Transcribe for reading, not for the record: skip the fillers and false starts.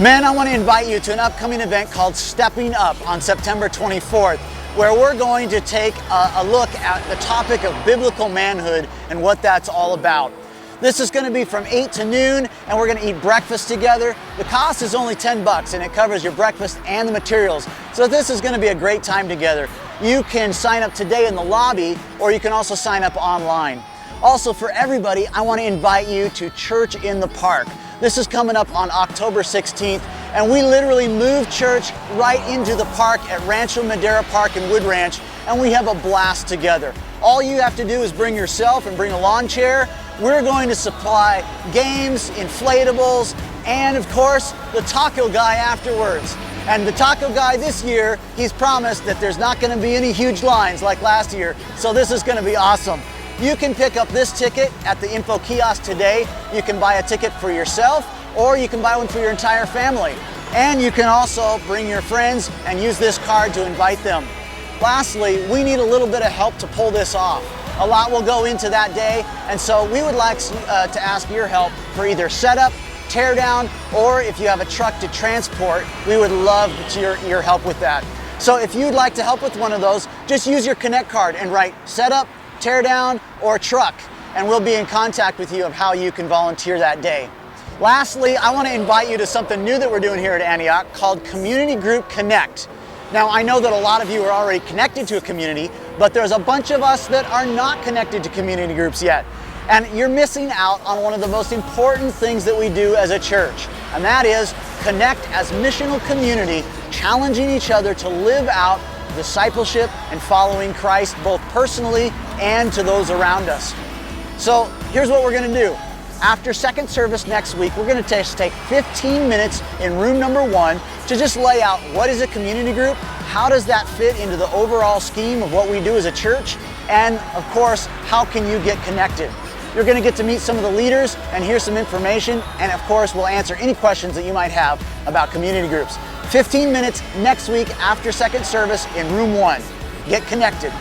Men, I want to invite you to an upcoming event called Stepping Up on September 24th, where we're going to take a look at the topic of biblical manhood and what that's all about. This is going to be from 8 to noon, and we're going to eat breakfast together. The cost is only $10, and it covers your breakfast and the materials. So this is going to be a great time together. You can sign up today in the lobby, or you can also sign up online. Also, for everybody, I want to invite you to Church in the Park. This is coming up on October 16th, and we literally moved church right into the park at Rancho Madera Park in Wood Ranch, and we have a blast together. All you have to do is bring yourself and bring a lawn chair. We're going to supply games, inflatables, and of course, the taco guy afterwards. And the taco guy this year, he's promised that there's not going to be any huge lines like last year, so this is going to be awesome. You can pick up this ticket at the info kiosk today. You can buy a ticket for yourself, or you can buy one for your entire family. And you can also bring your friends and use this card to invite them. Lastly, we need a little bit of help to pull this off. A lot will go into that day, and so we would like to ask your help for either setup, tear down, or if you have a truck to transport, we would love your help with that. So if you'd like to help with one of those, just use your Connect card and write setup, tear down, or truck, and we'll be in contact with you of how you can volunteer that day. Lastly, I want to invite you to something new that we're doing here at Antioch called Community Group Connect. Now, I know that a lot of you are already connected to a community, but there's a bunch of us that are not connected to community groups yet. And you're missing out on one of the most important things that we do as a church, and that is connect as missional community, challenging each other to live out discipleship and following Christ both personally and to those around us. So here's what we're going to do. After second service next week, we're going to just take 15 minutes in room number 1 to just lay out what is a community group, how does that fit into the overall scheme of what we do as a church, and of course, how can you get connected? You're going to get to meet some of the leaders and hear some information, and of course, we'll answer any questions that you might have about community groups. 15 minutes next week after second service in room 1. Get connected.